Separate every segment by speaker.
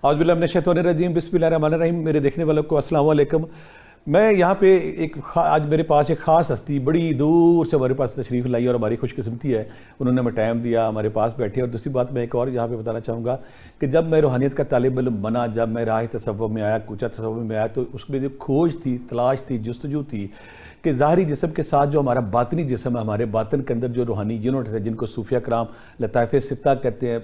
Speaker 1: اعوذ باللہ من الشیطان الرجیم، بسم اللہ الرحمن الرحیم۔ میرے دیکھنے والوں کو السلام علیکم۔ میں یہاں پہ آج میرے پاس ایک خاص ہستی بڑی دور سے ہمارے پاس تشریف لائی اور ہماری خوش قسمتی ہے، انہوں نے ہمیں ٹائم دیا، ہمارے پاس بیٹھے۔ اور دوسری بات میں ایک اور یہاں پہ بتانا چاہوں گا کہ جب میں روحانیت کا طالب علم بنا، جب میں راہ تصوف میں آیا، کوچہ تصوف میں آیا، تو اس میں جو کھوج تھی، تلاش تھی، جستجو تھی کہ ظاہری جسم کے ساتھ جو ہمارا باطنی جسم ہے، ہمارے باطن کے اندر جو روحانی یونٹ ہے جن کو صوفیہ کرام لطائف ستہ کہتے ہیں،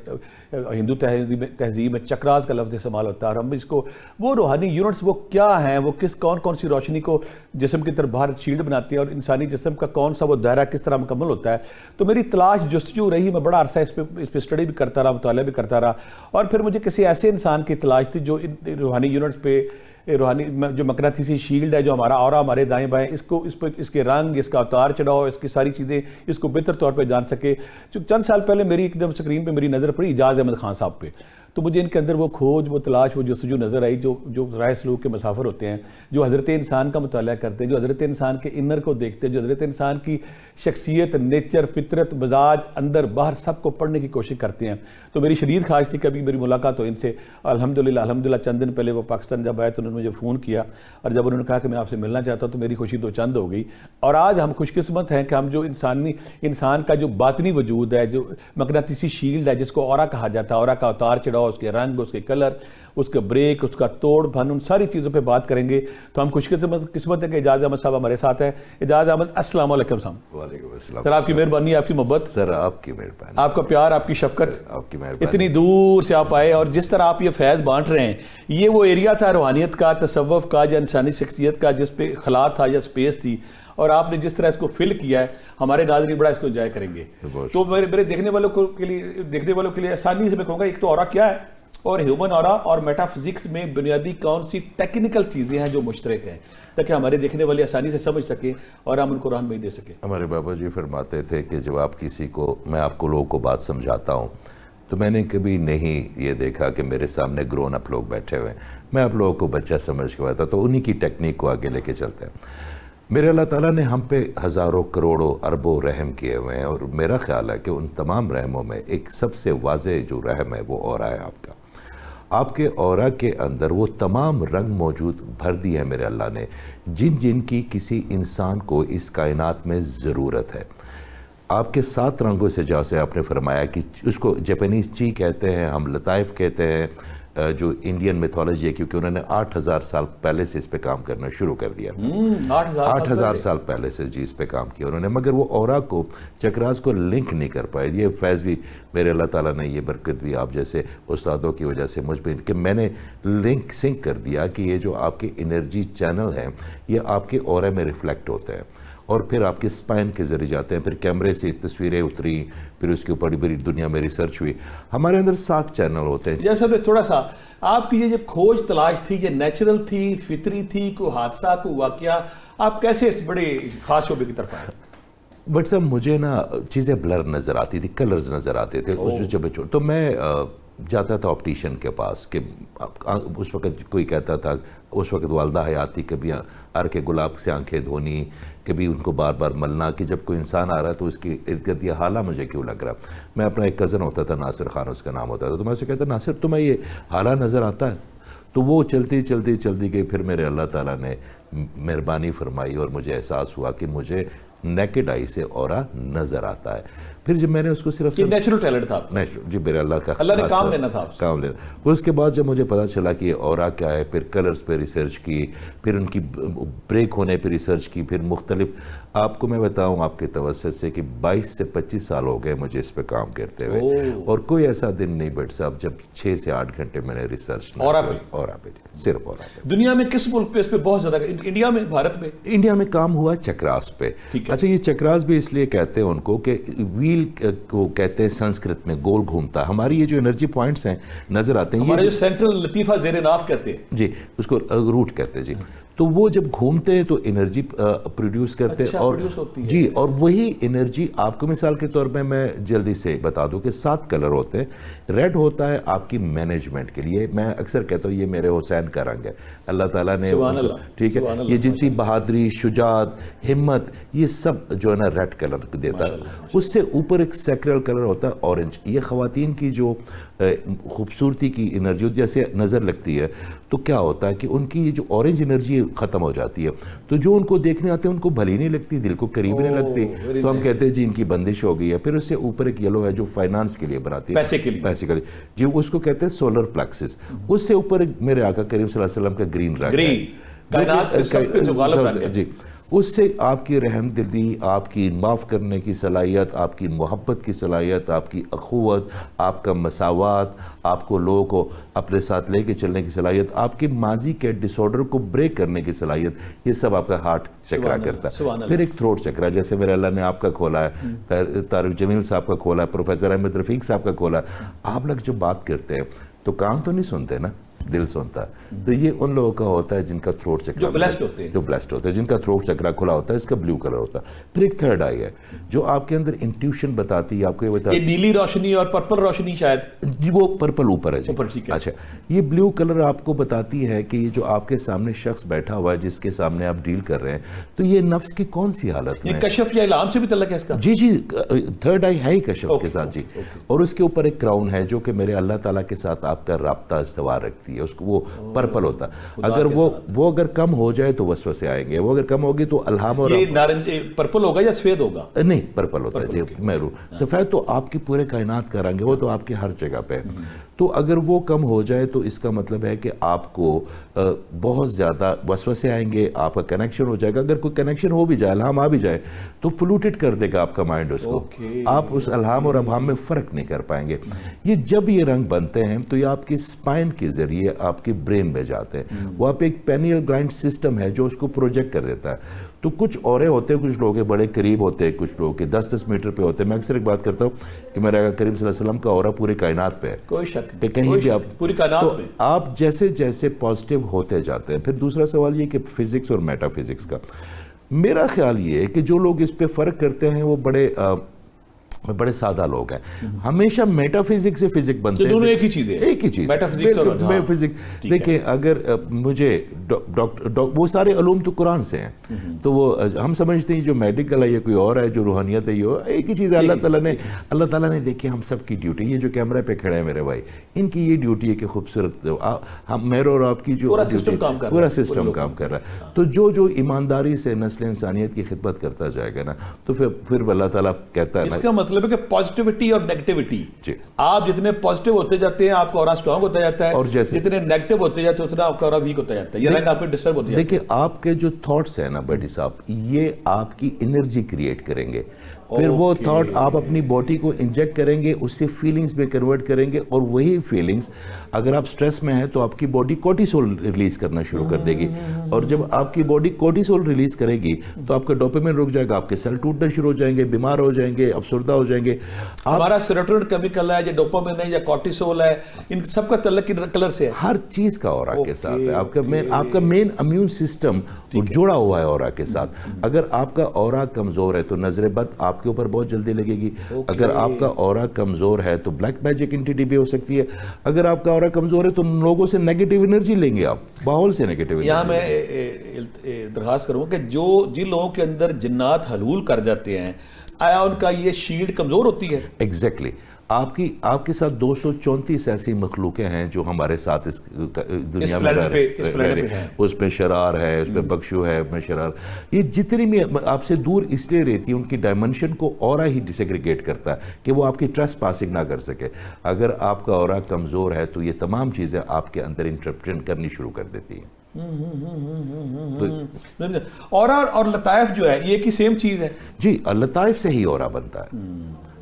Speaker 1: ہندو تہذیب میں چکراز کا لفظ استعمال ہوتا ہے، اور ہم اس کو وہ روحانی یونٹس وہ کیا ہیں، وہ کون سی روشنی کو جسم کی طرف باہر شیلڈ بناتی ہے، اور انسانی جسم کا کون سا وہ دائرہ کس طرح مکمل ہوتا ہے۔ تو میری تلاش جستجو رہی، میں بڑا عرصہ اس پہ اسٹڈی بھی کرتا رہا، مطالعہ بھی کرتا رہا، اور پھر مجھے کسی ایسے انسان کی تلاش تھی جو روحانی یونٹس پہ، روحانی جو مقناطیسی شیلڈ ہے، جو ہمارا اورا ہمارے دائیں بائیں، اس کے رنگ، اس کا اتار چڑھاؤ، اس کی ساری چیزیں اس کو بہتر طور پہ جان سکے۔ چند سال پہلے میری ایک دم سکرین پہ میری نظر پڑی اعجاز احمد خان صاحب پہ، تو مجھے ان کے اندر وہ کھوج، وہ تلاش، وہ جستجو نظر آئی، جو رائے سلوک کے مسافر ہوتے ہیں، جو حضرت انسان کا مطالعہ کرتے ہیں، جو حضرت انسان کے انر کو دیکھتے ہیں، جو حضرت انسان کی شخصیت، نیچر، فطرت، مزاج، اندر باہر سب کو پڑھنے کی کوشش کرتے ہیں۔ تو میری شدید خواہش تھی کبھی میری ملاقات ہو ان سے۔ الحمدللہ چند دن پہلے وہ پاکستان جب آئے تو انہوں نے مجھے فون کیا، اور جب انہوں نے کہا کہ میں آپ سے ملنا چاہتا ہوں تو میری خوشی دو چند ہو گئی۔ اور آج ہم خوش قسمت ہیں کہ ہم جو انسان کا جو باطنی وجود ہے، جو مقناطیسی شیلڈ ہے، جس کو اورا کہا جاتا ہے، اورا کا اتار چڑھاؤ، اس کے رنگ، اس کے کلر، اس کا بریک، اس کا توڑ بھن، ان ساری چیزوں پہ بات کریں گے۔ تو ہم خوش قسمت ہے کہ اعجاز احمد صاحب ہمارے ساتھ ہیں۔ اعجاز احمد، السلام علیکم صاحب۔
Speaker 2: وعلیکم السلام
Speaker 1: سر، آپ کی مہربانی، آپ کی محبت،
Speaker 2: سر آپ کی مہربانی،
Speaker 1: آپ کا پیار، آپ کی شفقت،
Speaker 2: آپ کی مہربانی،
Speaker 1: اتنی دور سے آپ آئے، اور جس طرح آپ یہ فیض بانٹ رہے ہیں، یہ وہ ایریا تھا روحانیت کا، تصوف کا، یا انسانی شخصیت کا، جس پہ خلا تھا یا سپیس تھی، اور آپ نے جس طرح اس کو فل کیا ہے، ہمارے ناظرین بڑا اس کو انجوائے کریں گے۔ تو میرے دیکھنے والوں کے لیے آسانی سے میں کہوں گا، ایک تو اورا کیا ہے، اور ہیومن اورا اور میٹا فزکس میں بنیادی کون سی ٹیکنیکل چیزیں ہیں جو مشترک ہیں، تاکہ ہمارے دیکھنے والے آسانی سے سمجھ سکیں اور ہم ان کو رہنمائی دے سکیں۔
Speaker 2: ہمارے بابا جی فرماتے تھے کہ جب آپ میں آپ کو لوگوں کو بات سمجھاتا ہوں تو میں نے کبھی نہیں یہ دیکھا کہ میرے سامنے گرون اپ لوگ بیٹھے ہوئے ہیں، میں آپ لوگوں کو بچہ سمجھ کے بتاتا تو انہی کی ٹیکنیک کو آگے لے کے چلتے ہیں۔ میرے اللہ تعالیٰ نے ہم پہ ہزاروں کروڑوں اربوں رحم کیے ہوئے ہیں، اور میرا خیال ہے کہ ان تمام رحموں میں ایک سب سے واضح جو رحم ہے وہ اورا ہے آپ کا۔ آپ کے اورا کے اندر وہ تمام رنگ موجود بھر دی ہے میرے اللہ نے، جن کی کسی انسان کو اس کائنات میں ضرورت ہے۔ آپ کے 7 رنگوں سے جیسے آپ نے فرمایا کہ اس کو جاپانیز چی کہتے ہیں، ہم لطائف کہتے ہیں، جو انڈین میتھولوجی ہے، کیونکہ انہوں نے 8000 سال پہلے سے اس پہ کام کرنا شروع کر دیا۔ 8000 سال پہلے سے جی اس پہ کام کیا انہوں نے، مگر وہ اورا کو، چکراز کو لنک نہیں کر پائے۔ یہ فیض بھی میرے اللہ تعالیٰ نے، یہ برکت بھی آپ جیسے استادوں کی وجہ سے مجھ پہ، کہ میں نے لنک سنک کر دیا کہ یہ جو آپ کے انرجی چینل ہیں یہ آپ کے اورے میں ریفلیکٹ ہوتے ہیں، اور پھر آپ کے سپائن کے ذریعے جاتے ہیں، پھر کیمرے سے تصویریں اتری، پھر اس کے اوپر بڑی دنیا میں ریسرچ ہوئی۔ ہمارے اندر 7 چینل ہوتے ہیں۔
Speaker 1: جیسا میں تھوڑا سا آپ کی یہ جو کھوج تلاش تھی، یہ نیچرل تھی، فطری تھی، کوئی حادثہ، کوئی واقعہ، آپ کیسے اس بڑے خاص شعبے کی طرف آئے؟
Speaker 2: بٹ صاحب مجھے نا چیزیں بلر نظر آتی تھی، کلرز نظر آتے تھے تو میں جاتا تھا آپٹیشین کے پاس، کہ اس وقت کوئی کہتا تھا، اس وقت والدہ حیات تھی، کبھی کے گلاب سے آنکھیں دھونی، کبھی ان کو بار بار ملنا، کہ جب کوئی انسان آ رہا ہے تو اس کی ارد گرد یہ حالہ مجھے کیوں لگ رہا۔ میں اپنا ایک کزن ہوتا تھا ناصر خان، اس کا نام ہوتا تھا، تو میں اسے کہتا ناصر تمہیں یہ حالہ نظر آتا ہے؟ تو وہ چلتی گئی، پھر میرے اللہ تعالیٰ نے مہربانی فرمائی اور مجھے احساس ہوا کہ مجھے نیکڈ آئی سے اورا نظر آتا ہے۔ پھر جب میں نے اس کو صرف
Speaker 1: نیچرل ٹیلنٹ تھا،
Speaker 2: جی میرے اللہ کا
Speaker 1: اللہ نے کام لینا تھا،
Speaker 2: کام لینا۔ اس کے بعد جب مجھے پتا چلا کہ یہ اورا کیا ہے، پھر کلرز پہ ریسرچ کی، پھر ان کی بریک ہونے پہ ریسرچ کی، پھر مختلف، آپ کو میں بتاؤں آپ کے توسط سے کہ 22 سے 25 سال ہو گئے مجھے اس پہ کام کرتے ہوئے، اور کوئی ایسا دن نہیں بٹ صاحب جب 6 سے 8 گھنٹے میں نے ریسرچ اورا پہ صرف اورا پہ۔
Speaker 1: دنیا میں کس ملک پہ اس پہ بہت زیادہ، انڈیا میں، بھارت میں؟
Speaker 2: انڈیا میں کام ہوا چکراز پہ۔ اچھا، یہ چکراز بھی اس لیے کہتے ہیں ان کو کہ ویل کو کہتے ہیں سنسکرت میں گول گھومتا ہے۔ ہماری یہ جو انرجی پوائنٹس ہیں نظر آتے ہیں،
Speaker 1: ہمارے جو سینٹرل لطیفہ زیر ناف کہتے ہیں
Speaker 2: جی، اس کو روٹ کہتے ہیں جی، تو وہ جب گھومتے ہیں تو انرجی پروڈیوس کرتے ہیں، اور جی، اور وہی انرجی آپ کو مثال کے طور پہ میں جلدی سے بتا دوں کہ 7 کلر ہوتے ہیں۔ ریڈ ہوتا ہے آپ کی مینجمنٹ کے لیے، میں اکثر کہتا ہوں یہ میرے حسین کا رنگ ہے، اللہ تعالیٰ نے، ٹھیک ہے، یہ جتنی بہادری، شجاعت، ہمت، یہ سب جو ہے نا ریڈ کلر دیتا ہے۔ اس سے اوپر ایک سیکرل کلر ہوتا ہے اورنج، یہ خواتین کی جو خوبصورتی کی انرجی جیسے نظر لگتی ہے تو کیا ہوتا ہے کہ ان کی یہ جو اورنج انرجی ختم ہو جاتی ہے، تو جو ان کو دیکھنے آتے ہیں ان کو بھلی نہیں لگتی، دل کو قریب نہیں لگتی، تو ہم کہتے ہیں جی ان کی بندش ہو گئی ہے۔ پھر اس سے اوپر ایک یلو ہے جو فائنانس کے لیے بناتی ہے، پیسے کے لیے جی، اس کو کہتے ہیں سولر پلیکسس۔ اس سے اوپر میرے آقا کریم صلی اللہ علیہ وسلم کا گرین رنگ ہے جی، اس سے آپ کی رحم دلی، آپ کی معاف کرنے کی صلاحیت، آپ کی محبت کی صلاحیت، آپ کی اخوت، آپ کا مساوات، آپ کو لوگوں کو اپنے ساتھ لے کے چلنے کی صلاحیت، آپ کے ماضی کے ڈس آرڈر کو بریک کرنے کی صلاحیت، یہ سب آپ کا ہارٹ چکرا کرتا ہے۔ پھر ایک تھروٹ چکرا، جیسے میرے اللہ نے آپ کا کھولا ہے، طارق جمیل صاحب کا کھولا ہے، پروفیسر احمد رفیق صاحب کا کھولا ہے، آپ لوگ جب بات کرتے ہیں تو کان تو نہیں سنتے نا، دل سنتا ہے، تو یہ ان لوگوں کا ہوتا ہے جن کا تھروٹ چکرا، جو بلیسڈ ہوتے ہیں، جن کا تھروٹ چکرا کھلا ہوتا ہے، اس کا بلیو کلر ہوتا ہے۔ پھر ایک تھرڈ آئی ہے جو آپ کے اندر انٹیوشن بتاتی ہے، آپ کو یہ بتاتی ہے،
Speaker 1: یہ نیلی روشنی اور پرپل روشنی شاید
Speaker 2: جی، وہ پرپل اوپر ہے جی، اچھا، یہ بلیو کلر آپ کو بتاتی ہے کہ یہ جو آپ کے سامنے شخص بیٹھا ہوا ہے، جس کے سامنے آپ ڈیل کر رہے ہیں، تو یہ نفس کی کون سی حالت میں،
Speaker 1: یہ کشف یا الہام سے بھی تعلق ہے اس کا؟
Speaker 2: جی جی، تھرڈ آئی ہے ہی کشف کے ساتھ جی، اور اس کے اوپر ایک کراؤن ہے جو کہ میرے اللہ تعالیٰ کے ساتھ آپ کا رابطہ استوار رکھتی ہے، اس کو وہ پرپل ہوتا ہے۔ اگر وہ اگر کم ہو جائے تو وسوسے آئیں گے، وہ اگر کم ہوگی تو الہام، اور
Speaker 1: یہ نارنج پرپل ہوگا یا سفید ہوگا؟
Speaker 2: نہیں، پرپل ہوتا ہے جی، میرو سفید تو آپ کی پورے کائنات کا رنگ ہے، وہ تو آپ کی ہر جگہ پہ ہے۔ تو اگر وہ کم ہو جائے تو اس کا مطلب ہے کہ آپ کو بہت زیادہ وسوسے آئیں گے، آپ کا کنیکشن ہو جائے گا۔ اگر کوئی کنیکشن ہو بھی جائے، الہام آ بھی جائے، تو پولوٹڈ کر دے گا آپ کا مائنڈ اس کو، آپ اس الہام اور ابہام میں فرق نہیں کر پائیں گے۔ یہ جب یہ رنگ بنتے ہیں تو یہ آپ کی اسپائن کے ذریعے آپ کی برین میں جاتے ہیں، وہ آپ ایک پینیل گلینڈ سسٹم ہے جو اس کو پروجیکٹ کر دیتا ہے۔ تو کچھ اورے ہوتے ہیں، کچھ لوگ بڑے قریب ہوتے ہیں، کچھ لوگ 10-10 میٹر پہ ہوتے ہیں۔ میں اکثر ایک بات کرتا ہوں کہ میرے آقا کریم صلی اللہ علیہ وسلم کا اورا پوری کائنات پہ ہے،
Speaker 1: کوئی شک
Speaker 2: کہ کہیں بھی آپ
Speaker 1: پوری کائنات میں
Speaker 2: آپ جیسے جیسے پازیٹیو ہوتے جاتے ہیں۔ پھر دوسرا سوال یہ کہ فزکس اور میٹا فزکس کا، میرا خیال یہ ہے کہ جو لوگ اس پہ فرق کرتے ہیں وہ بڑے سادہ لوگ ہیں۔ ہمیشہ میٹا فزکس سے فزک بنتے ہیں،
Speaker 1: دونوں ایک ہی چیز ہے،
Speaker 2: ایک ہی چیز،
Speaker 1: میٹا فزکس اور
Speaker 2: فزکس۔ دیکھیں، اگر مجھے وہ سارے علوم تو قرآن سے ہیں، تو وہ ہم سمجھتے ہیں جو میڈیکل ہے یہ کوئی اور ہے، جو روحانیت ہے یہ ایک ہی چیز ہے۔ اللہ تعالیٰ نے دیکھیں ہم سب کی ڈیوٹی، یہ جو کیمرے پہ کھڑے ہیں میرے بھائی، ان کی یہ ڈیوٹی ہے کہ خوبصورت ہم میرے اور آپ کی جو
Speaker 1: پورا سسٹم کام کر رہا
Speaker 2: ہے، تو جو ایمانداری سے نسل انسانیت کی خدمت کرتا جائے گا نا، تو پھر اللہ تعالیٰ کہتا ہے نا،
Speaker 1: مطلب ہے کہ پازیٹیوٹی اور نیگیٹیوٹی، آپ جتنے پازیٹیو ہوتے جاتے ہیں آپ کا اورا سٹرونگ ہوتا جاتا ہے، اور جتنے نیگیٹو ہوتے جاتے ہیں اتنا آپ کا اورا ویک ہوتا جاتا ہے، یہ رنگ آپ پہ ڈسٹرب ہوتے جاتے ہیں۔
Speaker 2: دیکھیں، آپ کے جو تھاٹس ہیں نا بیٹی صاحب، یہ آپ کی انرجی کریٹ کریں گے، پھر وہ تھاٹ آپ اپنی باڈی کو انجیکٹ کریں گے، اس سے فیلنگز میں کنورٹ کریں گے، اور وہی فیلنگز اگر آپ سٹریس میں ہیں تو آپ کی باڈی کورٹیسول ریلیز کرنا شروع کر دے گی، اور جب آپ کی باڈی کورٹیسول ریلیز کرے گی تو آپ کا ڈوپامین رک جائے گا، آپ کے سیل ٹوٹنا شروع ہو جائیں گے، بیمار ہو جائیں گے، افسردہ ہو جائیں گے۔
Speaker 1: ہمارا سیروٹونن کیمیکل ہے، یا ڈوپامین ہے، یا کورٹیسول ہے، ان سب کا تعلق کلر سے ہے،
Speaker 2: ہر چیز کا اورا کے ساتھ ہے۔ آپ کا مین امیون سسٹم جڑا ہوا ہے اورا کے ساتھ۔ اگر آپ کا اورا کمزور ہے تو نظر بد آپ کے اوپر بہت جلدی لگے گی، اگر آپ کا اورا کمزور ہے تو بلیک میجک انٹیٹی بھی ہو سکتی ہے، اگر آپ کا اورا کمزور ہے تو لوگوں سے نیگیٹیو انرجی لیں گے، آپ ماحول سے نیگیٹیو انرجی۔
Speaker 1: یہاں میں درخواست کروں کہ جن لوگوں کے اندر جنات حلول کر جاتے ہیں، آیا ان کا یہ شیلڈ کمزور ہوتی ہے؟
Speaker 2: ایگزیکٹلی، آپ کے ساتھ 234 ایسی مخلوقیں ہیں جو ہمارے ساتھ اس دنیا میں رہ رہے ہیں، اس میں شرار ہے، اس میں بخشو ہے، اس میں شرار، یہ جتنی بھی آپ سے دور اس لیے رہتی ہیں، ان کی ڈائمنشن کو اورا ہی ڈسیگریگیٹ کرتا ہے کہ وہ آپ کی ٹریس پاسنگ نہ کر سکے۔ اگر آپ کا اورا کمزور ہے تو یہ تمام چیزیں آپ کے اندر انٹرپٹن کرنی شروع کر دیتی ہیں۔
Speaker 1: اور لطائف جو ہے یہ ایک ہی سیم چیز ہے
Speaker 2: جی، لطائف سے ہی اورا بنتا ہے۔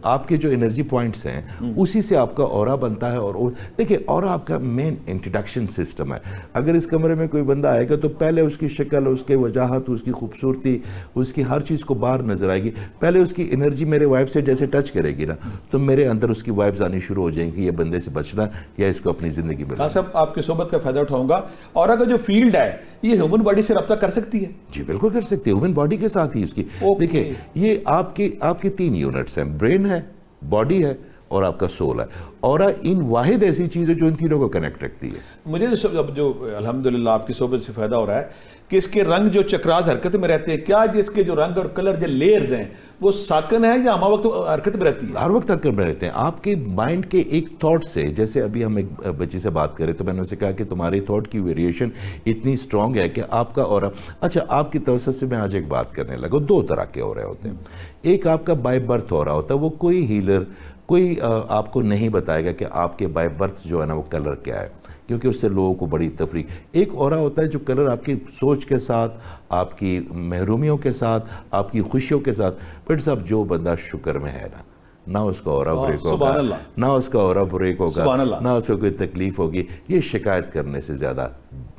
Speaker 2: آپ کے جو انرجی پوائنٹس ہیں اسی سے آپ کا اورا بنتا ہے، اور دیکھیں اورا آپ کا مین انٹروڈکشن سسٹم ہے۔ اگر اس کمرے میں کوئی بندہ آئے گا تو پہلے اس کی شکل، اس کی وجاہت، اس کی خوبصورتی، اس کی ہر چیز کو باہر نظر آئے گی، پہلے اس کی انرجی میرے وائب سے جیسے ٹچ کرے گی نا تو میرے اندر اس کی وائبز آنی شروع ہو جائیں گی، یہ بندے سے بچنا یا اس کو اپنی زندگی میں۔
Speaker 1: ہاں صاحب، آپ کی صحبت کا فائدہ اٹھاؤں گا۔ اورا کا جو فیلڈ ہے یہ ہیومن باڈی سے رابطہ کر سکتی ہے؟
Speaker 2: جی بالکل کر سکتی ہے، ہیومن باڈی کے ساتھ ہی اس کی۔ دیکھیں، یہ آپ کی 3 یونٹس ہیں، برین ہے، باڈی ہے اور آپ کا سول ہے. اورا ان واحد ایسی چیز ہے جو ان تینوں کو کنیکٹ رکھتی ہے.
Speaker 1: مجھے جو الحمدللہ آپ کی صحبت سے فائدہ ہو رہا ہے کہ اس کے رنگ جو چکراز حرکت میں رہتے ہیں, کیا اس کے جو رنگ اور کلر جو لیئرز ہیں وہ ساکن ہے یا ہمہ وقت حرکت میں رہتی ہے؟
Speaker 2: ہر وقت حرکت میں رہتے ہیں. آپ کے مائنڈ کے ایک تھاٹ سے, جیسے ابھی ہم ایک بچی سے بات کریں تو میں نے اسے کہا کہ تمہاری تھاٹ کی ویریشن اتنی سٹرونگ ہے کہ آپ کا اورا, اچھا آپ کی توسط سے میں آج ایک بات کرنے لگا. دو طرح کے اورے ہوتے ہیں. ایک آپ کا بائی برتھ اورا ہوتا ہے, وہ کوئی ہیلر کوئی آپ کو نہیں بتائے گا کہ آپ کے بائی برتھ جو ہے نا وہ کلر کیا ہے, کیونکہ اس سے لوگوں کو بڑی تفریق. ایک اورا ہوتا ہے جو کلر آپ کی سوچ کے ساتھ, آپ کی محرومیوں کے ساتھ, آپ کی خوشیوں کے ساتھ. پھر صاحب جو بندہ شکر میں ہے نا, نہ اس کا اورا بریک ہوگا, نہ اس کا اورا بریک ہوگا, نہ اس کو کوئی تکلیف ہوگی. یہ شکایت کرنے سے زیادہ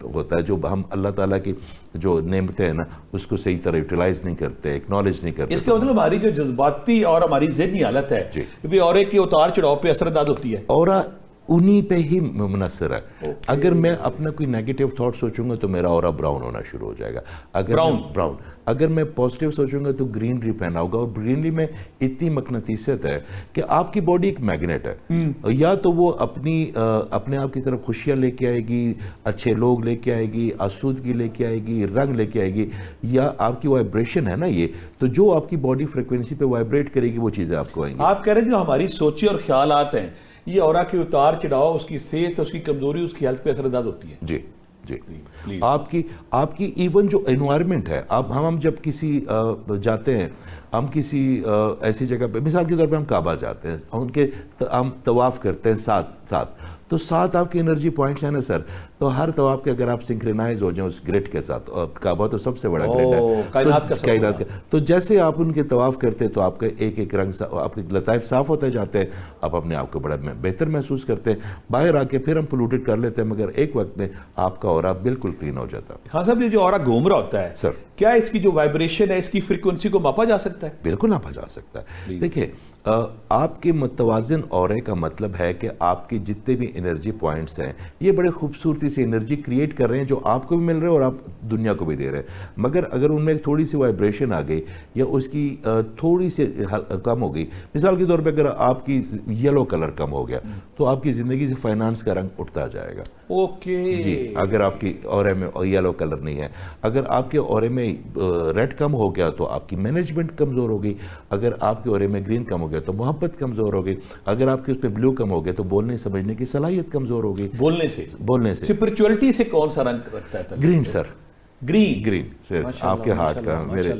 Speaker 2: ہوتا ہے. جو ہم اللہ تعالیٰ کی جو نعمتیں ہیں نا اس کو صحیح طرح یوٹیلائز نہیں کرتے, ایکنالج نہیں کرتے.
Speaker 1: اس کا مطلب ہماری جو جذباتی اور ہماری ذہنی حالت ہے کہ اورے کی اتار چڑھاؤ پہ اثر انداز ہوتی ہے.
Speaker 2: اورا انہی پہ ہی منحصر ہے. اگر میں اپنا کوئی نیگیٹو تھاٹ سوچوں گا تو میرا اورا براؤن ہونا شروع ہو جائے گا. براؤن. اگر میں پازیٹیو سوچوں گا تو گرینری پہنا ہوگا. اور گرینری میں اتنی مقناطیسیت ہے کہ آپ کی باڈی ایک میگنیٹ ہے. یا تو وہ اپنے آپ کی طرف خوشیاں لے کے آئے گی, اچھے لوگ لے کے آئے گی, آسودگی لے کے آئے گی, رنگ لے کے آئے گی, یا آپ کی وائبریشن ہے نا یہ, تو جو آپ کی باڈی فریکوینسی پہ وائبریٹ کرے گی وہ چیزیں آپ کو آئیں گی.
Speaker 1: آپ کہہ رہے ہیں جو ہماری سوچیں اور خیالات ہیں, یہ اورا کی اتار چڑھاؤ, اس کی صحت, اس کی کمزوری, اس کی ہیلتھ پہ اثر انداز ہوتی ہے.
Speaker 2: جی جی. آپ کی ایون جو انوائرمنٹ ہے, ہم جب کسی جاتے ہیں, ہم کسی ایسی جگہ پہ, مثال کے طور پہ ہم کعبہ جاتے ہیں, ہم طواف کرتے ہیں ساتھ, تو ساتھ آپ کے انرجی پوائنٹس ہیں نا سر, تو ہر طواف کے اگر آپ سنکرنائز ہو جائیں اس گریڈ کے ساتھ, اور کعبہ تو سب سے بڑا گریڈ ہے کائنات کا, تو جیسے آپ ان کے طواف کرتے ہیں تو آپ کا ایک ایک رنگ, آپ کے لطائف صاف ہوتے جاتے ہیں, آپ اپنے آپ کو بڑا بہتر محسوس کرتے ہیں. باہر آ کے پھر ہم پولوٹڈ کر لیتے ہیں, مگر ایک وقت میں آپ کا اورا بالکل کلین ہو جاتا ہے.
Speaker 1: خان صاحب, یہ جو اورا گھوم رہا ہوتا ہے
Speaker 2: سر,
Speaker 1: کیا اس کی جو وائبریشن ہے, اس کی فریکوینسی کو ماپا جا سکتا ہے؟
Speaker 2: بالکل ناپا جا سکتا ہے. دیکھیں, آپ کے متوازن اورے کا مطلب ہے کہ آپ کے جتنے بھی انرجی پوائنٹس ہیں یہ بڑے خوبصورتی سے انرجی کریٹ کر رہے ہیں, جو آپ کو بھی مل رہے ہیں اور آپ دنیا کو بھی دے رہے ہیں. مگر اگر ان میں تھوڑی سی وائبریشن آ گئی یا اس کی تھوڑی سی کم ہو گئی, مثال کے طور پہ اگر آپ کی یلو کلر کم ہو گیا تو آپ کی زندگی سے فائنانس کا رنگ اٹھتا جائے گا. جی, اگر آپ کی اورے میں یلو کلر نہیں ہے, اگر آپ کے اورے میں ریڈ کم ہو گیا تو آپ کی مینجمنٹ کمزور ہو گئی, اگر آپ کے اورے میں گرین کم ہو گیا تو محبت کمزور ہو گئی, اگر آپ کے اس پہ بلو کم ہو گیا تو بولنے سمجھنے کی صلاحیت کمزور ہو گئی. بولنے سے
Speaker 1: اسپرچولیٹی سے کون سا رنگ رکھتا ہے؟
Speaker 2: گرین سر.
Speaker 1: گرین
Speaker 2: سر, آپ کے ہارٹ کا میرے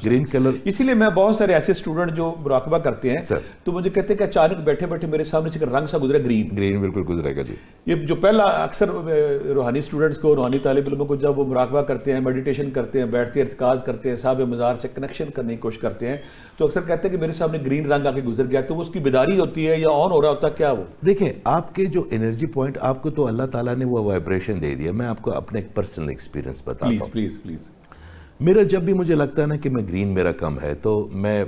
Speaker 2: گرین کلر.
Speaker 1: اسی لیے میں بہت سارے ایسے اسٹوڈنٹ جو مراقبہ کرتے ہیں تو مجھے کہتے ہیں کہ اچانک بیٹھے بیٹھے میرے سامنے سے رنگ سا گزرے گرین
Speaker 2: بالکل گزرے گا. جی,
Speaker 1: یہ جو پہلا اکثر روحانی اسٹوڈنٹس کو, روحانی طالب علموں کو جب وہ مراقبہ کرتے ہیں, میڈیٹیشن کرتے ہیں, بیٹھتے ہیں, ارتکاز کرتے ہیں, صاحب مزار سے کنیکشن کرنے کی کوشش کرتے ہیں, تو اکثر کہتے ہیں کہ میرے سامنے گرین رنگ آ کے گزر گیا, تو وہ اس کی بیداری ہوتی ہے یا آن ہو رہا ہوتا ہے, کیا وہ؟
Speaker 2: دیکھیں, آپ کے جو انرجی پوائنٹ, آپ کو تو اللہ تعالیٰ نے وہ وائبریشن دے دیا. میں آپ کو اپنے ایک پرسنل ایکسپیرینس بتاتا ہوں.
Speaker 1: پلیز.
Speaker 2: میرا جب بھی مجھے لگتا ہے نا کہ میں گرین میرا کم ہے تو میں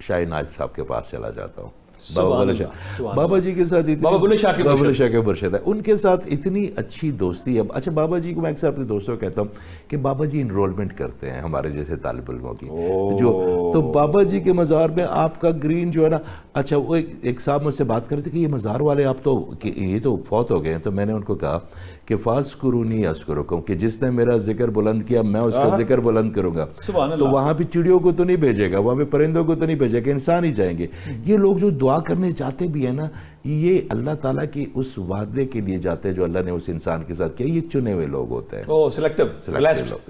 Speaker 2: شاہ ناز صاحب کے پاس چلا جاتا ہوں. بابا جی کے ساتھ
Speaker 1: بابا بلے شاہ
Speaker 2: کے برشد ہے, ان کے ساتھ اتنی اچھی دوستی ہے. اچھا, بابا جی کو میں اکثر اپنے دوستوں کو کہتا ہوں کہ بابا جی انرولمنٹ کرتے ہیں ہمارے جیسے طالب علموں کی, تو بابا جی کے مزار میں آپ کا گرین جو ہے نا. اچھا, وہ ایک صاحب مجھ سے بات کر رہے تھے کہ یہ مزار والے آپ تو یہ تو فوت ہو گئے ہیں, تو میں نے ان کو کہا کہ فاذکرونی اذکرکم, کہ جس نے میرا ذکر بلند کیا میں اس کا ذکر بلند کروں گا. تو وہاں پہ چڑیوں کو تو نہیں بھیجے گا, وہاں پہ پرندوں کو تو نہیں بھیجے گا, انسان ہی جائیں گے. یہ لوگ جو دعا کرنے جاتے بھی ہیں نا, یہ اللہ تعالیٰ کی اس وعدے کے لیے جاتے ہیں جو اللہ نے اس انسان کے ساتھ کیا. یہ چنے ہوئے لوگ ہوتے ہیں,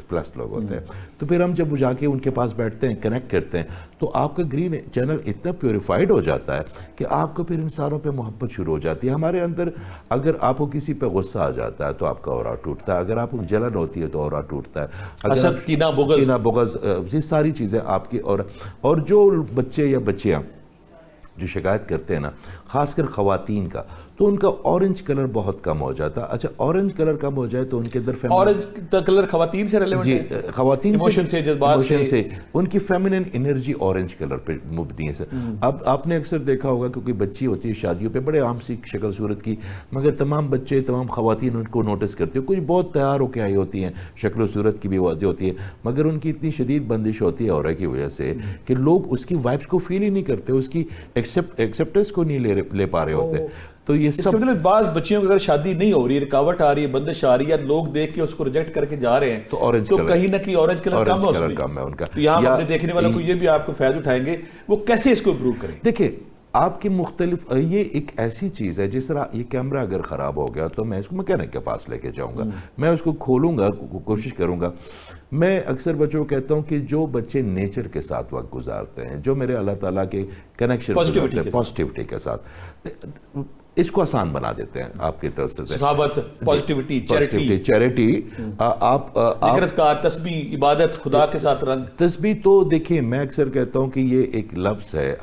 Speaker 2: پلس لوگ ہوتے ہیں. تو پھر ہم جب جا کے ان کے پاس بیٹھتے ہیں, کنیکٹ کرتے ہیں, تو آپ کا گرین چینل اتنا پیوریفائڈ ہو جاتا ہے کہ آپ کو پھر انسانوں پہ محبت شروع ہو جاتی ہے. ہمارے اندر اگر آپ کو کسی پہ غصہ آ جاتا ہے تو آپ کا اورا ٹوٹتا ہے, اگر آپ کو جلن ہوتی ہے تو اورا ٹوٹتا ہے,
Speaker 1: حسد, کینہ,
Speaker 2: بغض, یہ ساری چیزیں آپ کی. اور جو بچے یا بچیاں جو شکایت کرتے ہیں نا, خاص کر خواتین کا, تو ان کا اورنج کلر بہت کم ہو جاتا. اچھا اورنج کلر کم ہو جائے تو ان کے اندر
Speaker 1: اورنج کلر خواتین سے ریلیونٹ
Speaker 2: جی
Speaker 1: ہے,
Speaker 2: خواتین
Speaker 1: ایموشن سے, جذبات سے,
Speaker 2: ان کی فیمنن انرجی اورنج کلر پہ مبنی ہے سر. اب آپ نے اکثر دیکھا ہوگا کیونکہ بچی ہوتی ہے شادیوں پہ بڑے عام سی شکل صورت کی, مگر تمام بچے تمام خواتین ان کو نوٹس کرتے ہیں, کچھ بہت تیار ہو کے آئی ہوتی ہیں, شکل و صورت کی بھی واضح ہوتی ہے, مگر ان کی اتنی شدید بندش ہوتی ہے اورا کی وجہ سے کہ لوگ اس کی وائبس کو فیل ہی نہیں کرتے, اس کی ایکسیپٹنس کو نہیں لے پا رہے ہوتے. تو یہ سب
Speaker 1: مطلب بعض بچیوں کی اگر شادی نہیں ہو رہی ہے, رکاوٹ آ رہی ہے, بندش آ رہی ہے, لوگ دیکھ کے اس کو ریجیکٹ کر کے جا رہے ہیں, تو کہیں نہ کہیں اورنج کلر کم ہے ان کا. یہاں اپنے دیکھنے والوں کو یہ بھی آپ کو فائدہ اٹھائیں گے, وہ کیسے اس کو امپروو کریں.
Speaker 2: دیکھیں آپ کی مختلف, یہ ایک ایسی چیز ہے جس طرح یہ کیمرہ اگر خراب ہو گیا تو میں اس کو میکینک کے پاس لے کے جاؤں گا, میں اس کو کھولوں گا, کوشش کروں گا. میں اکثر بچوں کو کہتا ہوں کہ جو بچے نیچر کے ساتھ وقت گزارتے ہیں, جو میرے اللہ تعالیٰ کے کنیکشن پازیٹیوٹی کے ساتھ, اس کو آسان بنا دیتے ہیں آپ کی طرف سے.
Speaker 1: سخاوت, پازیٹیوٹی,
Speaker 2: چیریٹی, آپ
Speaker 1: ذکر اذکار, تسبیح, عبادت, خدا کے ساتھ رنگ.
Speaker 2: تسبیح تو دیکھیں میں اکثر کہتا ہوں کہ یہ ایک لفظ ہے,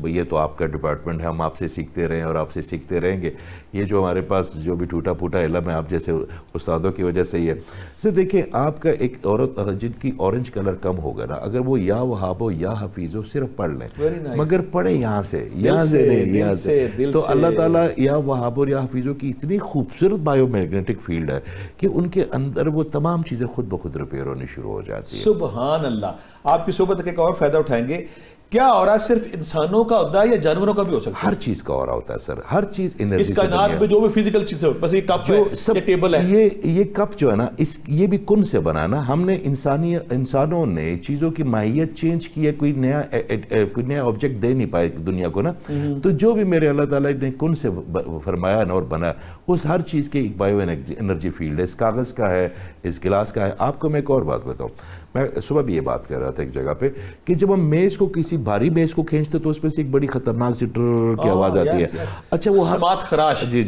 Speaker 2: یہ تو آپ کا ڈپارٹمنٹ ہے, ہم آپ سے سیکھتے رہے ہیں اور آپ سے سیکھتے رہیں گے. یہ جو ہمارے پاس جو بھی ٹوٹا پھوٹا علم ہے آپ جیسے استادوں کی وجہ سے, یہ دیکھیں آپ کا ایک عورت جن کی اورنج کلر کم ہوگا نا, اگر وہ یا وہاب ہو یا حفیظ ہو صرف پڑھ لیں, مگر پڑھیں یہاں سے, یہاں سے, تو اللہ تعالیٰ یا وہاب اور یا حفیظوں کی اتنی خوبصورت بایو میگنیٹک فیلڈ ہے کہ ان کے اندر وہ تمام چیزیں خود بخود ریپیئر ہونی شروع ہو جاتی ہیں.
Speaker 1: سبحان اللہ. آپ کی صحبت کا ایک اور فائدہ اٹھائیں گے, کیا اورا صرف انسانوں کا ہوتا ہے یا جانوروں کا بھی ہو سکتا ہے؟
Speaker 2: ہر چیز کا اورا ہوتا ہے سر, ہر چیز انرجی
Speaker 1: اس کائنات میں جو بھی فزیکل چیز ہے, بس یہ کپ ہے, یہ ٹیبل ہے,
Speaker 2: یہ کپ جو ہے نا, یہ بھی کن سے بنا نا, ہم نے انسانوں نے چیزوں کی ماہیت چینج کی ہے, کوئی نیا آبجیکٹ دے نہیں پائے دنیا کو نا. تو جو بھی میرے اللہ تعالیٰ نے کن سے فرمایا اور بنا, اس ہر چیز کی ایک بایو انرجی فیلڈ ہے. اس کاغذ کا ہے, اس گلاس کا ہے. آپ کو میں ایک اور بات بتاؤں, میں صبح بھی یہ بات کر رہا تھا ایک جگہ پہ کہ جب ہم میز کو کسی بھاری میز کو کھینچتے تو اس پہ سے ایک بڑی خطرناک سی ٹرر کی آواز آتی ہے. اچھا وہ
Speaker 1: سماعت خراش,
Speaker 2: جی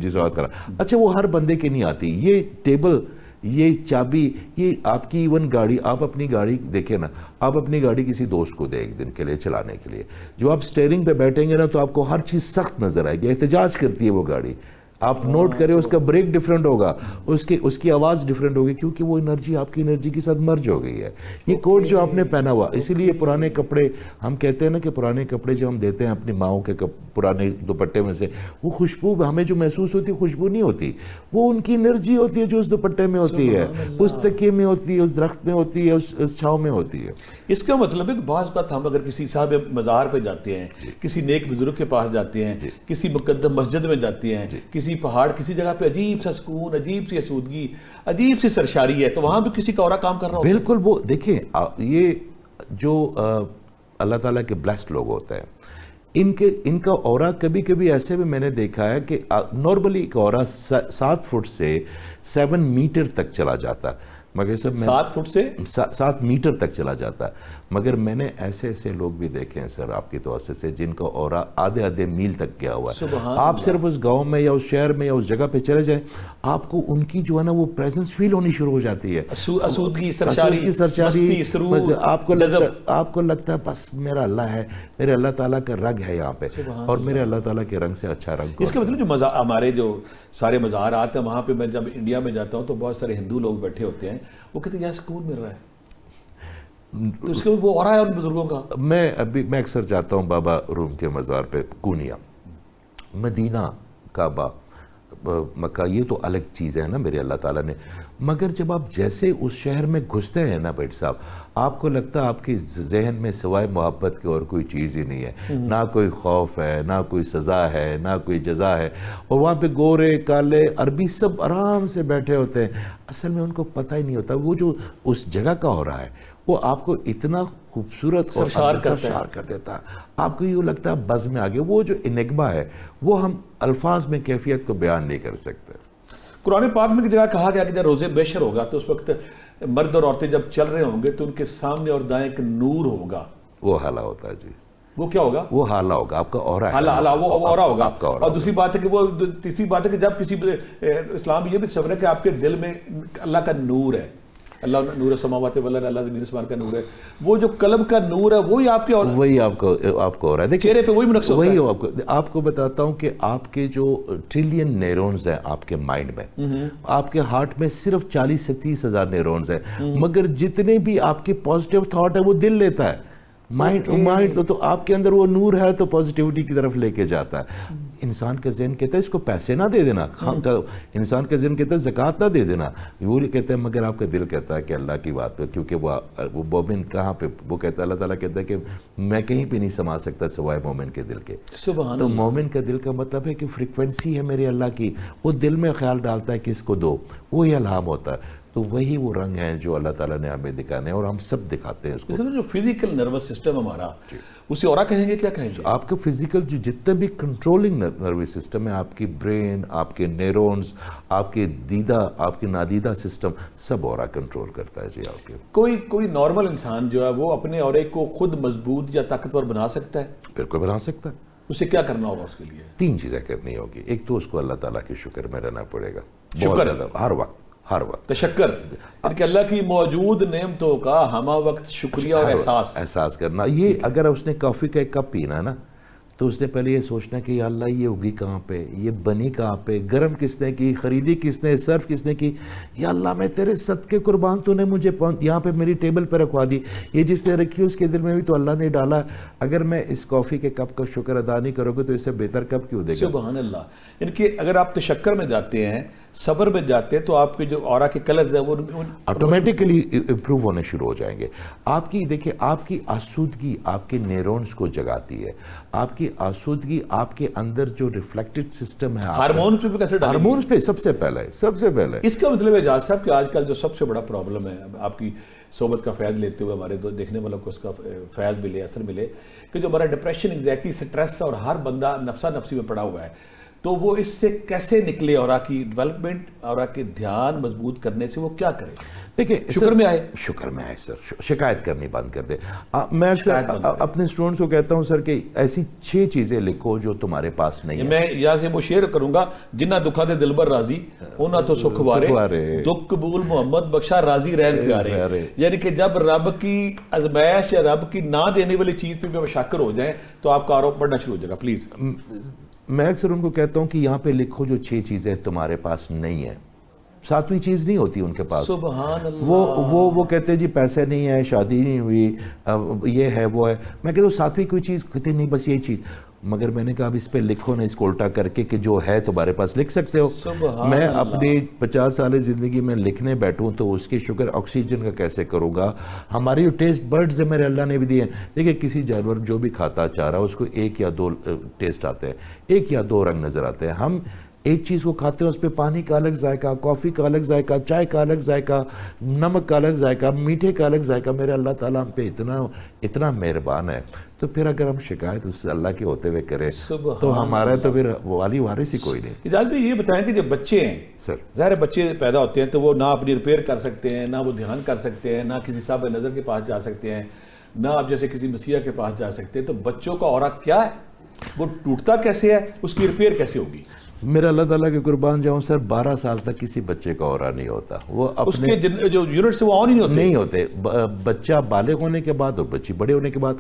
Speaker 2: سماعت خراش. اچھا وہ ہر بندے کے نہیں آتی. یہ ٹیبل, یہ چابی, یہ آپ کی ایون گاڑی, آپ اپنی گاڑی دیکھیں نا, آپ اپنی گاڑی کسی دوست کو دیں ایک دن کے لیے چلانے کے لیے, جو آپ سٹیئرنگ پہ بیٹھیں گے نا تو آپ کو ہر چیز سخت نظر آئے گی, احتجاج کرتی ہے وہ گاڑی. آپ نوٹ کریں اس کا بریک ڈیفرنٹ ہوگا, اس کی آواز ڈیفرنٹ ہوگی, کیونکہ وہ انرجی آپ کی انرجی کے ساتھ مرج ہو گئی ہے. یہ کوٹ جو آپ نے پہنا ہوا, اسی لیے پرانے کپڑے, ہم کہتے ہیں نا کہ پرانے کپڑے جو ہم دیتے ہیں اپنی ماؤں کے پرانے دوپٹے میں سے, وہ خوشبو ہمیں جو محسوس ہوتی ہے خوشبو نہیں ہوتی, وہ ان کی انرجی ہوتی ہے جو اس دوپٹے میں ہوتی ہے, اس تکیے میں ہوتی ہے, اس درخت میں ہوتی ہے, اس چھاؤں میں ہوتی ہے.
Speaker 1: اس کا مطلب ہے کہ بعض بات ہم اگر کسی صاحب مزار پہ جاتے ہیں, کسی نیک بزرگ کے پاس جاتے ہیں, کسی مقدم مسجد میں جاتے ہیں, کسی پہاڑ, کسی جگہ پہ عجیب سا سکون, عجیب سی آسودگی, عجیب سی سرشاری ہے, تو وہاں بھی کسی کا اورا کام کر رہا ہوتا ہے.
Speaker 2: بالکل. وہ دیکھیں یہ جو اللہ تعالیٰ کے بلیسڈ لوگ ہوتے ہیں, ان کا اورا کبھی کبھی ایسے بھی میں نے دیکھا ہے کہ نارملی ایک اورا 7 فٹ سے 7 میٹر تک چلا جاتا ہے, مگر سب
Speaker 1: 7 فٹ سے
Speaker 2: 7 میٹر تک چلا جاتا ہے. مگر میں نے ایسے لوگ بھی دیکھے ہیں سر آپ کی توسط سے جن کا اورا آدھے میل تک گیا ہوا ہے. آپ صرف اس گاؤں میں یا اس شہر میں یا اس جگہ پہ چلے جائیں, آپ کو ان کی جو ہے نا وہ پریزنس فیل ہونی شروع ہو جاتی ہے,
Speaker 1: اسودگی, سرشاری, مستی, سرور,
Speaker 2: آپ کو لگتا ہے بس میرا اللہ ہے, میرے اللہ تعالیٰ کا رنگ ہے یہاں پہ, اور میرے اللہ تعالیٰ کے رنگ سے اچھا رنگ.
Speaker 1: اس کا مطلب جو ہمارے جو سارے مزارات ہیں وہاں پہ, میں جب انڈیا میں جاتا ہوں تو بہت سارے ہندو لوگ بیٹھے ہوتے ہیں, وہ کہتے ہیں یہاں سکون مل رہا ہے, تو اس کے وہ ہو رہا ہے ان بزرگوں کا. میں
Speaker 2: اکثر جاتا ہوں بابا روم کے مزار پہ, کونیا, مدینہ, کعبہ, مکہ, یہ تو الگ چیز ہے نا میرے اللہ تعالیٰ نے. مگر جب آپ جیسے اس شہر میں گھستے ہیں نا بیٹھ صاحب, آپ کو لگتا ہے آپ کی ذہن میں سوائے محبت کے اور کوئی چیز ہی نہیں ہے, نہ کوئی خوف ہے, نہ کوئی سزا ہے, نہ کوئی جزا ہے. اور وہاں پہ گورے, کالے, عربی سب آرام سے بیٹھے ہوتے ہیں. اصل میں ان کو پتہ ہی نہیں ہوتا وہ جو اس جگہ کا ہو رہا ہے, وہ آپ کو اتنا خوبصورت اور سرشار کر دیتا ہے, آپ کو یہ لگتا ہے بز میں آگے. وہ جو انگما ہے وہ ہم الفاظ میں کیفیت کو بیان نہیں کر سکتے.
Speaker 1: قرآن پاک میں جگہ کہا گیا کہ جب روزے بیشر ہوگا تو اس وقت مرد اور عورتیں جب چل رہے ہوں گے تو ان کے سامنے اور دائیں ایک نور ہوگا,
Speaker 2: وہ حالہ ہوتا ہے. جی
Speaker 1: وہ کیا ہوگا؟
Speaker 2: وہ حالہ ہوگا, آپ کا اورا ہے,
Speaker 1: وہ اورا ہوگا. اور دوسری بات ہے کہ وہ تیسری بات ہے کہ جب کسی اسلام یہ بھی خبر ہے کہ آپ کے دل میں اللہ کا نور ہے, اللہ نور السماوات والارض، اللہ زمین آسمان کا نور ہے، وہ جو قلب کا نور ہے وہی آپ کے، اور
Speaker 2: وہی آپ کو ہو رہا ہے. دیکھیں
Speaker 1: چہرے پہ وہی منعکس ہوتا ہے.
Speaker 2: وہی آپ کو بتاتا ہوں کہ آپ کے جو ٹریلین نیورونز ہیں آپ کے مائنڈ میں، آپ کے ہارٹ میں صرف 40 سے 30 ہزار نیورونز ہیں، مگر جتنے بھی آپ کے پازیٹیو تھاٹ ہے وہ دل لیتا ہے. مائنڈ تو آپ کے اندر وہ نور ہے تو پازیٹیوٹی کی طرف لے کے جاتا ہے. انسان کا ذہن کہتا ہے اس کو پیسے نہ دے دینا، انسان کا ذہن کہتا ہے زکوٰۃ نہ دے دینا، وہ کہتا ہے، مگر آپ کا دل کہتا ہے کہ اللہ کی بات پہ، کیونکہ وہ مومن کہاں پہ، وہ کہتا ہے اللہ تعالیٰ کہتا ہے کہ میں کہیں پہ نہیں سما سکتا سوائے مومن کے دل کے.
Speaker 1: سبحان
Speaker 2: تو مومن کا دل کا مطلب ہے کہ فریکوینسی ہے میرے اللہ کی، وہ دل میں خیال ڈالتا ہے کہ اس کو دو، وہی الہام ہوتا ہے. تو وہی وہ رنگ ہیں جو اللہ تعالیٰ نے ہمیں دکھانے ہیں اور ہم سب دکھاتے ہیں اس کو.
Speaker 1: جو فزیکل نروس سسٹم ہمارا، اسے اورا کہیں گے، کیا کہیں گے؟
Speaker 2: آپ کا فزیکل جو جتنے بھی کنٹرولنگ نروس سسٹم ہے، آپ کی برین، آپ کے نیورونز، آپ کے دیدہ، آپ کے نادیدہ سسٹم، سب اورا کنٹرول کرتا ہے. جی آپ کے
Speaker 1: کوئی نارمل انسان جو ہے وہ اپنے اورے کو خود مضبوط یا طاقتور بنا سکتا ہے؟
Speaker 2: بالکل بنا سکتا ہے.
Speaker 1: اسے کیا کرنا ہوگا اس کے لیے؟
Speaker 2: 3 چیزیں کرنی ہوگی. ایک تو اس کو اللہ تعالیٰ کے شکر میں رہنا پڑے گا،
Speaker 1: شکر
Speaker 2: ہر وقت
Speaker 1: تشکر، کہ اللہ کی موجود نعمتوں کا ہمہ وقت شکریہ اور
Speaker 2: احساس کرنا. یہ اگر اس نے کافی کا ایک کپ پینا ہے نا، تو اس نے پہلے یہ سوچنا کہ یا اللہ یہ اگی کہاں پہ، یہ بنی کہاں پہ، گرم کس نے کی، خریدی کس نے، سرف کس نے کی. یا اللہ میں تیرے صدقے قربان، تو نے مجھے یہاں پہ میری ٹیبل پہ رکھوا دی. یہ جس نے رکھی اس کے دل میں بھی تو اللہ نے ڈالا. اگر میں اس کافی کے کپ کا شکر ادا نہیں کروں گے تو اس سے بہتر کپ کیوں دے گا؟
Speaker 1: سبحان اللہ. یعنی کہ اگر آپ تشکر میں جاتے ہیں، صبر میں جاتے ہیں، تو آپ کے جو اورا کے کلرز ہیں وہ
Speaker 2: آٹومیٹکلی امپروو ہونے شروع ہو جائیں گے. آپ کی دیکھیں، آپ کی آسودگی آپ کے نیورونز کو جگاتی ہے. آپ کی آسودگی آپ کے اندر جو ریفلیکٹڈ سسٹم ہے،
Speaker 1: ہارمونز پہ بھی کیسے ڈالیں گے؟
Speaker 2: ہارمونز پہ سب سے پہلے
Speaker 1: اس کا مطلب ہے اجاز صاحب کہ آج کل جو سب سے بڑا پرابلم ہے، آپ کی صحبت کا فیض لیتے ہوئے ہمارے دیکھنے والوں کو اس کا فیض ملے، اثر ملے، کہ جو ہمارا ڈپریشن، انگزائٹی، سٹریس، اور ہر بندہ نفسا نفسی میں پڑا ہوا ہے، تو وہ اس سے کیسے نکلے؟ اورا کی ڈیولپمنٹ، اورا کے دھیان مضبوط کرنے سے وہ کیا کرے؟
Speaker 2: دیکھیں،
Speaker 1: شکر میں آئے
Speaker 2: سر، شکایت کرنی بند کر دے. میں اپنے اسٹوڈنٹس کو کہتا ہوں سر کہ ایسی 6 چیزیں لکھو جو تمہارے پاس نہیں ہیں.
Speaker 1: میں یہاں سے وہ شعر کروں گا، جنہ دکھا دے دلبر راضی، اونا تو سکھ وارے، دکھ قبول محمد بخشا راضی رہن پیارے. یعنی کہ جب رب کی ازمائش یا رب کی نہ دینے والی چیز پہ بھی شاکر ہو جائیں تو آپ کا آروپ بڑھنا شروع ہو جائے گا. پلیز
Speaker 2: میں اکثر ان کو کہتا ہوں کہ یہاں پہ لکھو جو 6 چیزیں تمہارے پاس نہیں ہیں. 7ویں چیز نہیں ہوتی ان کے پاس.
Speaker 1: سبحان اللہ.
Speaker 2: وہ کہتے ہیں جی پیسے نہیں ہے، شادی نہیں ہوئی، یہ ہے وہ ہے. میں کہتا ہوں 7ویں کوئی چیز، کہتے نہیں بس یہی چیز. مگر میں نے کہا اب اس پہ لکھو نا، اس کو الٹا کر کے کہ جو ہے تمہارے پاس لکھ سکتے ہو. میں اپنی 50 سال زندگی میں لکھنے بیٹھوں تو اس کی شکر آکسیجن کا کیسے کروں گا. ہماری جو ٹیسٹ برڈز ہیں میرے اللہ نے بھی دیے ہیں. دیکھیں کسی جانور جو بھی کھاتا چاہ رہا اس کو 1 یا 2 ٹیسٹ آتے ہیں، 1 یا 2 رنگ نظر آتے ہیں. ہم ایک چیز کو کھاتے ہیں، اس پہ پانی کا الگ ذائقہ، کافی کا الگ ذائقہ، چائے کا الگ ذائقہ، نمک کا الگ ذائقہ، میٹھے کا الگ ذائقہ. میرے اللہ تعالیٰ ہم پہ اتنا مہربان ہے. تو پھر اگر ہم شکایت اس سے اللہ کے ہوتے ہوئے کریں تو ہمارا تو پھر والی وارث ہی کوئی نہیں.
Speaker 1: اجاز بھائی یہ بتائیں کہ جو بچے ہیں
Speaker 2: سر،
Speaker 1: ظاہر بچے پیدا ہوتے ہیں تو وہ نہ اپنی ریپیئر کر سکتے ہیں، نہ وہ دھیان کر سکتے ہیں، نہ کسی صاحب نظر کے پاس جا سکتے ہیں، نہ آپ جیسے کسی مسیح کے پاس جا سکتے ہیں. تو بچوں کا اورا کیا ہے؟ وہ ٹوٹتا کیسے ہے؟ اس کی ریپیئر کیسے ہوگی؟
Speaker 2: میرا اللہ تعالیٰ کے قربان جاؤں سر، 12 سال تک کسی بچے کا اورا نہیں ہوتا. وہ
Speaker 1: اس کے جو یونٹ سے وہ آن ہی نہیں
Speaker 2: ہوتے. بچہ بالغ ہونے کے بعد اور بچی بڑے ہونے کے بعد،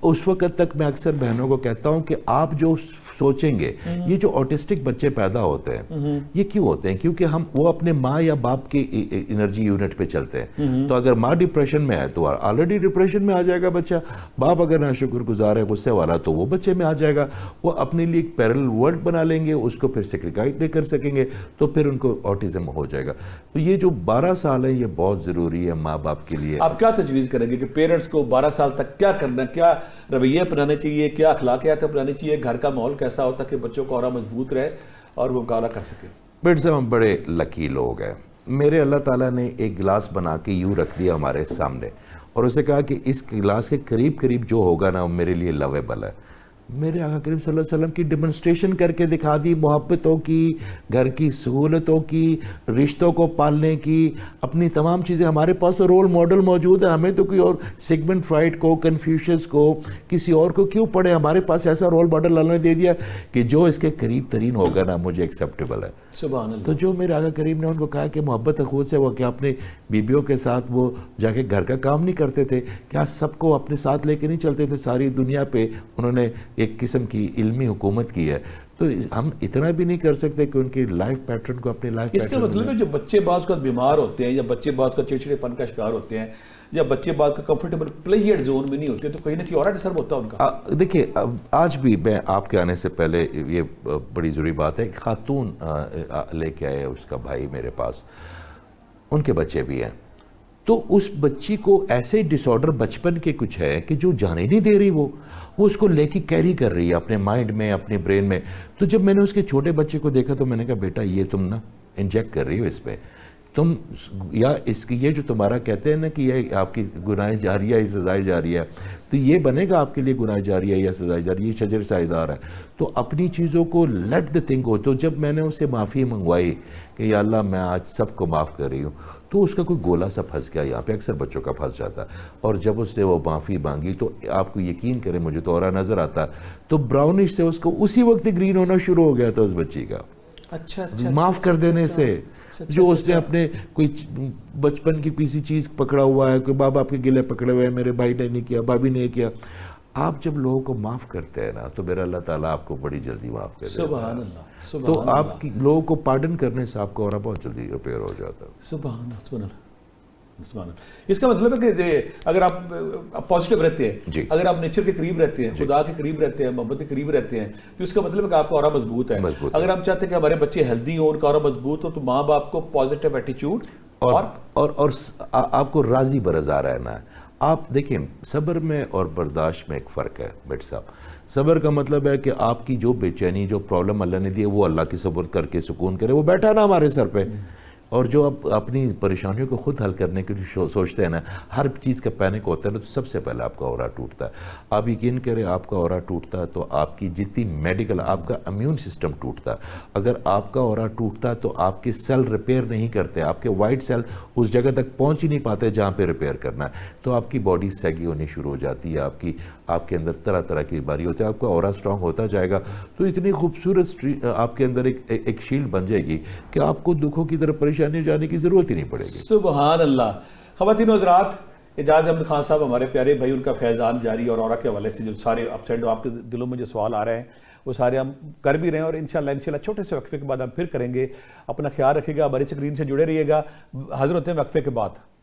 Speaker 2: اس وقت تک میں اکثر بہنوں کو کہتا ہوں کہ آپ جو سوچیں گے، یہ جو آٹسٹک بچے پیدا ہوتے ہیں یہ کیوں ہوتے ہیں؟ کیونکہ وہ اپنے ماں یا باپ کی انرجی یونٹ پہ چلتے ہیں. تو اگر ماں ڈپریشن میں ہے تو آلریڈی ڈپریشن میں آ جائے گا بچہ. باپ اگر ناشکر گزار ہے، غصے والا، تو وہ بچے میں آ جائے گا. وہ اپنے لیے ایک پیرل ورلڈ بنا لیں گے، اس کو پھر سیکریفائز نہیں کر سکیں گے، تو پھر ان کو آٹزم ہو جائے گا. تو یہ جو 12 سال ہے یہ بہت ضروری ہے ماں باپ کے لیے.
Speaker 1: آپ کیا تجویز کریں گے کہ پیرنٹس کو 12 سال تک کیا کرنا، کیا رویے اپنانے چاہیے، کیا اخلاقیات اپنانی چاہیے، گھر کا ماحول کیسا ہوتا کہ بچوں کا اورا مضبوط رہے اور وہ مقابلہ کر سکے؟
Speaker 2: بیٹھ صاحب ہم بڑے لکی لوگ ہیں. میرے اللہ تعالیٰ نے ایک گلاس بنا کے یوں رکھ دیا ہمارے سامنے اور اسے کہا کہ اس گلاس کے قریب قریب جو ہوگا نا وہ میرے لیے لویبل ہے. میرے آقا کریم صلی اللہ علیہ وسلم کی ڈیمونسٹریشن کر کے دکھا دی، محبتوں کی، گھر کی سہولتوں کی، رشتوں کو پالنے کی، اپنی تمام چیزیں. ہمارے پاس تو رول ماڈل موجود ہے. ہمیں تو کوئی اور سیگمنٹ فرائڈ کو، کنفیوشس کو، کسی اور کو کیوں پڑھے؟ ہمارے پاس ایسا رول ماڈل اللہ نے دے دیا کہ جو اس کے قریب ترین ہوگا نا مجھے ایکسیپٹیبل ہے.
Speaker 1: سبحان اللہ.
Speaker 2: تو جو میرے آقا کریم نے ان کو کہا کہ محبت اخوت سے، وہ کیا اپنے بیبیوں کے ساتھ وہ جا کے گھر کا کام نہیں کرتے تھے؟ کیا سب کو اپنے ساتھ لے کے نہیں چلتے تھے؟ ساری دنیا پہ انہوں نے ایک قسم کی علمی حکومت کی ہے. تو ہم اتنا بھی نہیں کر سکتے کہ ان کی لائف پیٹرن کو اپنی لائف
Speaker 1: اس کا مطلب ہے جو بچے بعض کا بیمار ہوتے ہیں، یا بچے بعض کا چڑچڑے پن کا شکار ہوتے ہیں، یا بچے بعض کا کمفرٹیبل پلیئر زون میں نہیں ہوتے، تو کہیں نہ کہیں اور ڈسٹرب ہوتا ہے ان کا.
Speaker 2: دیکھیے آج بھی میں آپ کے آنے سے پہلے یہ بڑی ضروری بات ہے کہ خاتون لے کے آئے اس کا بھائی میرے پاس، ان کے بچے بھی ہیں. تو اس بچی کو ایسے ڈس آرڈر بچپن کے کچھ ہے کہ جو جانے نہیں دے رہی، وہ اس کو لے کے کیری کر رہی ہے اپنے مائنڈ میں، اپنے برین میں. تو جب میں نے اس کے چھوٹے بچے کو دیکھا تو میں نے کہا بیٹا یہ تم نا انجیکٹ کر رہی ہو اس پہ، تم یا اس کی یہ جو تمہارا کہتے ہیں نا کہ یہ آپ کی گناہ جاریہ ہے، سزائے جاریہ ہے، تو یہ بنے گا آپ کے لیے گناہ جاریہ یا سزائے جاریہ، یہ شجر سائیدار ہے. تو اپنی چیزوں کو لیٹ دا تھنگ ہو. تو جب میں نے اس سے معافی منگوائی کہ یا اللہ میں آج سب کو معاف کر رہی ہوں، تو اس کا کوئی گولا سا پھنس گیا. یہاں پہ اکثر بچوں کا پھنس جاتا. اور جب اس نے وہ معافی مانگی تو آپ کو یقین کریں مجھے تو اورا نظر آتا، تو براؤنش سے اس کو اسی وقت گرین ہونا شروع ہو گیا تھا اس بچی کا.
Speaker 1: اچھا
Speaker 2: معاف کر دینے سے. جو اس نے اپنے کوئی بچپن کی کسی چیز پکڑا ہوا ہے، کوئی بابا آپ کے گلے پکڑے ہوئے ہیں، میرے بھائی نے نہیں کیا، بھابھی نے کیا. آپ جب لوگوں کو معاف کرتے ہیں نا تو میرا اللہ تعالیٰ آپ کو بڑی جلدی معاف کر دیتا ہے.
Speaker 1: سبحان اللہ. سبحان
Speaker 2: تو
Speaker 1: اللہ.
Speaker 2: آپ کی لوگوں کو پارڈن کرنے سے آپ کو اور بہت جلدی ریپیئر ہو جاتا ہے.
Speaker 1: سبحان اللہ. سبحان اللہ. سبحان اللہ. اس کا مطلب ہے کہ اگر آپ پازیٹیو رہتے ہیں،
Speaker 2: جی.
Speaker 1: اگر آپ نیچر کے قریب رہتے ہیں، خدا کے قریب رہتے ہیں، محبت کے قریب رہتے ہیں، تو اس کا مطلب ہے کہ آپ کا اورا مضبوط ہے. اگر ہم چاہتے ہیں کہ ہمارے بچے ہیلدی ہوں، ان کا اورا مضبوط ہو، تو ماں باپ کو پازیٹیو ایٹیچیوڈ
Speaker 2: اور آپ کو راضی برضا رہنا ہے. آپ دیکھیں صبر میں اور برداشت میں ایک فرق ہے بیٹ صاحب. صبر کا مطلب ہے کہ آپ کی جو بے چینی، جو پرابلم اللہ نے دی ہے وہ اللہ کی صبر کر کے سکون کرے. وہ بیٹھا نا ہمارے سر پہ. اور جو آپ اپنی پریشانیوں کو خود حل کرنے کے لیے سوچتے ہیں نا، ہر چیز کا پینک ہوتا ہے نا، تو سب سے پہلے آپ کا اورا ٹوٹتا ہے. آپ یقین کریں آپ کا اورا ٹوٹتا ہے تو آپ کی جتنی میڈیکل، آپ کا امیون سسٹم ٹوٹتا ہے. اگر آپ کا اورا ٹوٹتا ہے تو آپ کے سیل ریپیئر نہیں کرتے، آپ کے وائٹ سیل اس جگہ تک پہنچ ہی نہیں پاتے جہاں پہ ریپیئر کرنا ہے. تو آپ کی باڈی سیگی ہونی شروع ہو جاتی ہے، آپ کے اندر طرح طرح کی بیماری ہوتی ہے. آپ کا اورا اسٹرانگ ہوتا جائے گا تو اتنی خوبصورت آپ کے اندر ایک شیلڈ بن جائے گی کہ آپ کو دکھوں کی طرف پریشانی جانے کی ضرورت ہی نہیں پڑے گی.
Speaker 1: سبحان اللہ. خواتین و حضرات، اعجاز احمد خان صاحب ہمارے پیارے بھائی، ان کا فیضان جاری، اور اورا کے حوالے سے جو سارے اپ سائڈ آپ کے دلوں میں جو سوال آ رہے ہیں وہ سارے ہم کر بھی رہے ہیں، اور انشاءاللہ چھوٹے سے وقفے کے بعد ہم پھر کریں گے. اپنا خیال رکھیے گا، ہماری سکرین سے جڑے رہیے گا. حاضر ہوتے ہیں وقفے کے بعد.